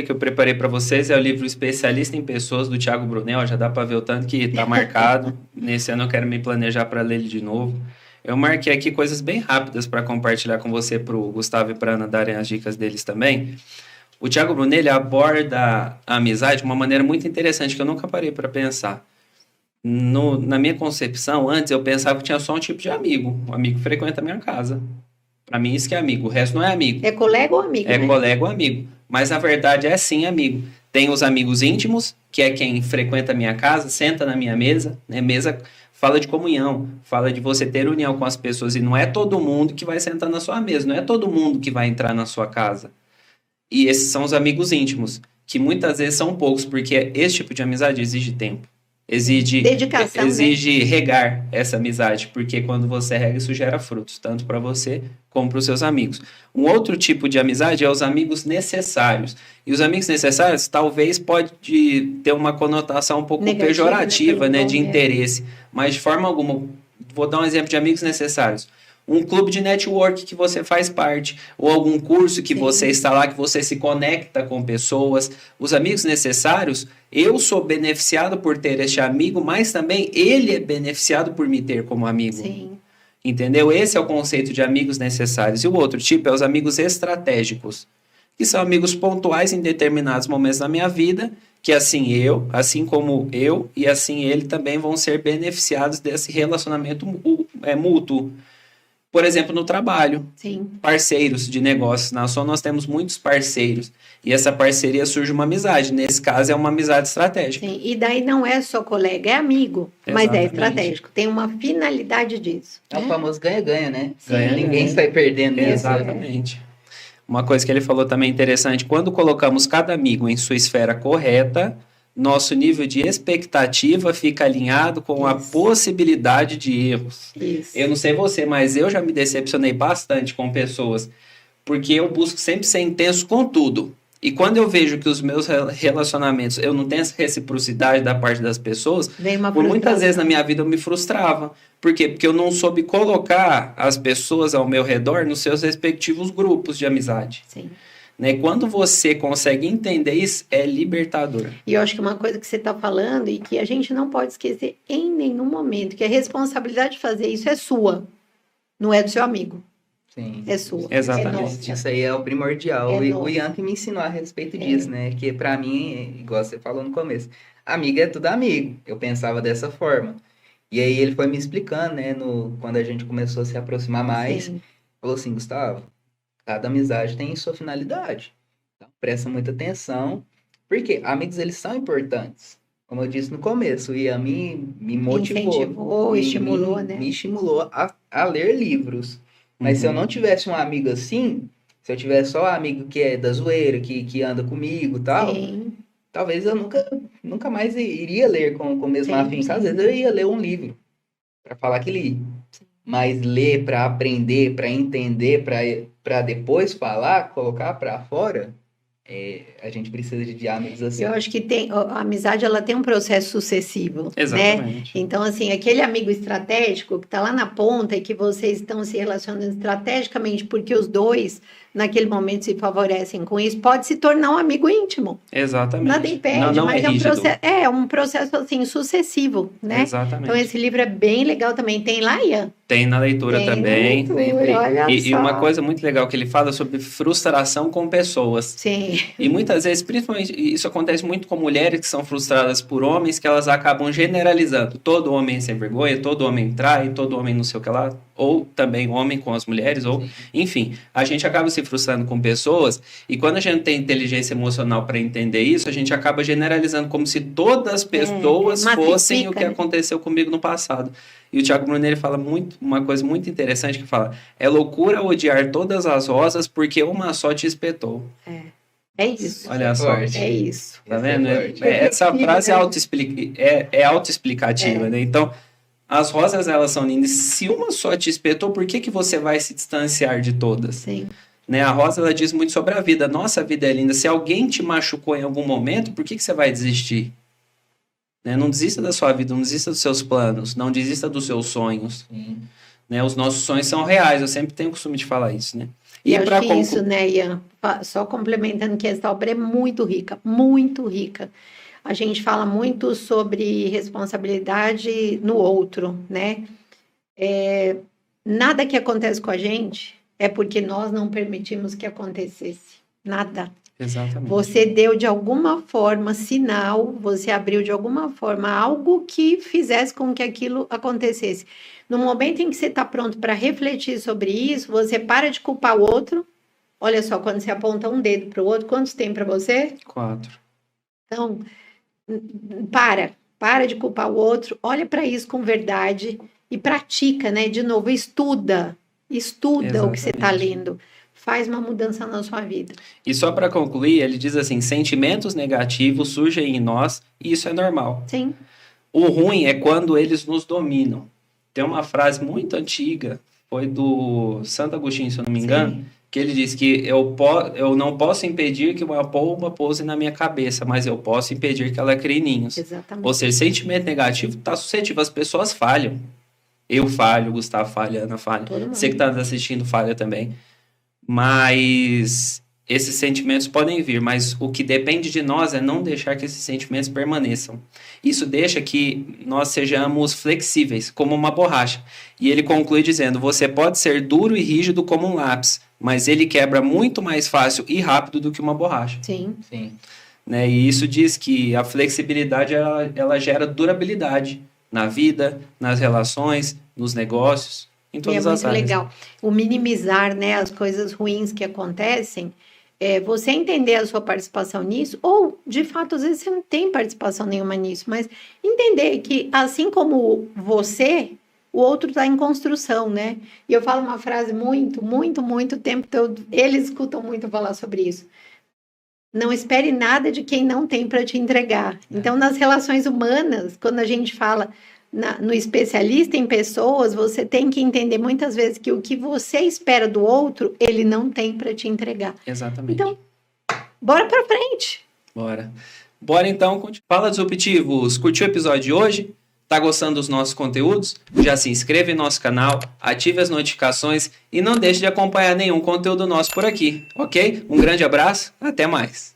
que eu preparei para vocês é o livro Especialista em Pessoas, do Thiago Brunel. Já dá para ver o tanto que está marcado. Nesse ano eu quero me planejar para ler ele de novo. Eu marquei aqui coisas bem rápidas para compartilhar com você, para o Gustavo e para a Ana darem as dicas deles também. O Thiago Brunel, ele aborda a amizade de uma maneira muito interessante, que eu nunca parei para pensar. Na minha concepção, antes eu pensava que tinha só um tipo de amigo. Um amigo que frequenta a minha casa. Para mim isso que é amigo, o resto não é amigo. É colega ou amigo, É né? colega ou amigo. Mas na verdade é sim amigo. Tem os amigos íntimos, que é quem frequenta a minha casa, senta na minha mesa, né? Mesa fala de comunhão, fala de você ter união com as pessoas. E não é todo mundo que vai sentar na sua mesa, não é todo mundo que vai entrar na sua casa. E esses são os amigos íntimos, que muitas vezes são poucos, porque esse tipo de amizade exige tempo. Exige dedicação, exige regar essa amizade, porque quando você rega, isso gera frutos, tanto para você como para os seus amigos. Um outro tipo de amizade é os amigos necessários. E os amigos necessários, talvez, pode ter uma conotação um pouco pejorativa, né, de interesse. Mas, de forma alguma, vou dar um exemplo de amigos necessários. Um clube de network que você faz parte, ou algum curso que você está lá, que você se conecta com pessoas. Os amigos necessários, eu sou beneficiado por ter este amigo, mas também ele é beneficiado por me ter como amigo. Sim. Entendeu? Esse é o conceito de amigos necessários. E o outro tipo é os amigos estratégicos, que são amigos pontuais em determinados momentos da minha vida, que assim como eu e assim ele também vão ser beneficiados desse relacionamento mútuo. Por exemplo, no trabalho, Sim. Parceiros de negócios. Na Ação nós temos muitos parceiros. E essa parceria surge uma amizade. Nesse caso, é uma amizade estratégica. Sim. E daí não é só colega, é amigo. Mas Exatamente. é estratégico. Tem uma finalidade disso. É o famoso ganha-ganha, né? Ganha, ninguém sai perdendo nisso. Exatamente. Uma coisa que ele falou também interessante. Quando colocamos cada amigo em sua esfera correta, nosso nível de expectativa fica alinhado com a possibilidade de erros. Isso. Eu não sei você, mas eu já me decepcionei bastante com pessoas, porque eu busco sempre ser intenso com tudo. E quando eu vejo que os meus relacionamentos, eu não tenho essa reciprocidade da parte das pessoas, por muitas vezes na minha vida eu me frustrava. Por quê? Porque eu não soube colocar as pessoas ao meu redor nos seus respectivos grupos de amizade. Sim. Né? Quando você consegue entender isso, é libertador. E eu acho que uma coisa que você está falando e que a gente não pode esquecer em nenhum momento, que a responsabilidade de fazer isso é sua, não é do seu amigo. Sim. É sua. Exatamente. Isso aí é o primordial. O Ian que me ensinou a respeito disso, né? Que pra mim, igual você falou no começo, amigo é tudo amigo. Eu pensava dessa forma. E aí ele foi me explicando, né? Quando a gente começou a se aproximar mais, falou assim, Gustavo, cada amizade tem sua finalidade. Então, presta muita atenção. Porque amigos, eles são importantes. Como eu disse no começo, o Ian me motivou. Estimulou, né? Me estimulou a ler livros. Mas se eu não tivesse um amigo assim, se eu tivesse só um amigo que é da zoeira, que anda comigo e tal, talvez eu nunca mais iria ler com o mesmo afinco. Às vezes eu ia ler um livro para falar que li. Mas ler para aprender, para entender, para depois falar, colocar para fora, a gente precisa de amigos assim. Eu acho que a amizade ela tem um processo sucessivo. Exatamente. Né? Então, assim, aquele amigo estratégico que está lá na ponta e que vocês estão se relacionando estrategicamente porque os dois, naquele momento, se favorecem com isso, pode se tornar um amigo íntimo. Exatamente. Nada impede, mas é um processo assim, sucessivo, né? Exatamente. Então, esse livro é bem legal também. Tem lá, Ian? Tem na leitura também. E uma coisa muito legal que ele fala sobre frustração com pessoas. Sim. E muitas vezes, principalmente, isso acontece muito com mulheres que são frustradas por homens, que elas acabam generalizando. Todo homem é sem vergonha, todo homem trai, todo homem não sei o que lá, ou também homem com as mulheres, ou enfim, a gente acaba se frustrando com pessoas, e quando a gente tem inteligência emocional para entender isso, a gente acaba generalizando como se todas as pessoas fossem o que aconteceu comigo no passado. E o Thiago Brunel fala uma coisa muito interessante, que fala, é loucura odiar todas as rosas porque uma só te espetou. É isso. Olha só. É isso. Tá vendo? Essa frase é autoexplicativa, né? Então, as rosas, elas são lindas. Se uma só te espetou, por que você vai se distanciar de todas? Sim. Né? A rosa, ela diz muito sobre a vida. Nossa, a vida é linda. Se alguém te machucou em algum momento, por que você vai desistir? Né? Não desista da sua vida, não desista dos seus planos, não desista dos seus sonhos. Né? Os nossos sonhos são reais. Eu sempre tenho o costume de falar isso, né? E eu acho que isso, né, Ian? Só complementando que essa obra é muito rica, muito rica. A gente fala muito sobre responsabilidade no outro, né? Nada que acontece com a gente é porque nós não permitimos que acontecesse. Nada. Exatamente. Você deu de alguma forma sinal, você abriu de alguma forma algo que fizesse com que aquilo acontecesse. No momento em que você está pronto para refletir sobre isso, você para de culpar o outro. Olha só, quando você aponta um dedo para o outro, quantos tem para você? 4. Então, para de culpar o outro, olha para isso com verdade e pratica, né? De novo, estuda Exatamente. O que você está lendo. Faz uma mudança na sua vida. E só para concluir, ele diz assim, sentimentos negativos surgem em nós e isso é normal. Sim. O ruim é quando eles nos dominam. Tem uma frase muito antiga, foi do Santo Agostinho, se eu não me engano, Sim. que ele diz que eu não posso impedir que uma pomba pouse na minha cabeça, mas eu posso impedir que ela crie ninhos. Exatamente. Ou seja, sentimento negativo está suscetível, as pessoas falham. Eu falho, Gustavo falha, Ana falha. Você que está nos assistindo falha também. Mas esses sentimentos podem vir, mas o que depende de nós é não deixar que esses sentimentos permaneçam. Isso deixa que nós sejamos flexíveis, como uma borracha. E ele conclui dizendo, você pode ser duro e rígido como um lápis, mas ele quebra muito mais fácil e rápido do que uma borracha. Sim. Sim. Né? E isso diz que a flexibilidade ela gera durabilidade na vida, nas relações, nos negócios, em todas as áreas. E é muito legal. O minimizar, né, as coisas ruins que acontecem, você entender a sua participação nisso, ou, de fato, às vezes você não tem participação nenhuma nisso, mas entender que, assim como você, o outro está em construção, né? E eu falo uma frase muito tempo todo, eles escutam muito falar sobre isso. Não espere nada de quem não tem para te entregar. Então, nas relações humanas, quando a gente fala no especialista em pessoas, você tem que entender muitas vezes que o que você espera do outro, ele não tem para te entregar. Exatamente. Então, bora para frente. Bora então. Fala, Disruptivos. Curtiu o episódio de hoje? Tá gostando dos nossos conteúdos? Já se inscreve em nosso canal, ative as notificações e não deixe de acompanhar nenhum conteúdo nosso por aqui, ok? Um grande abraço, até mais!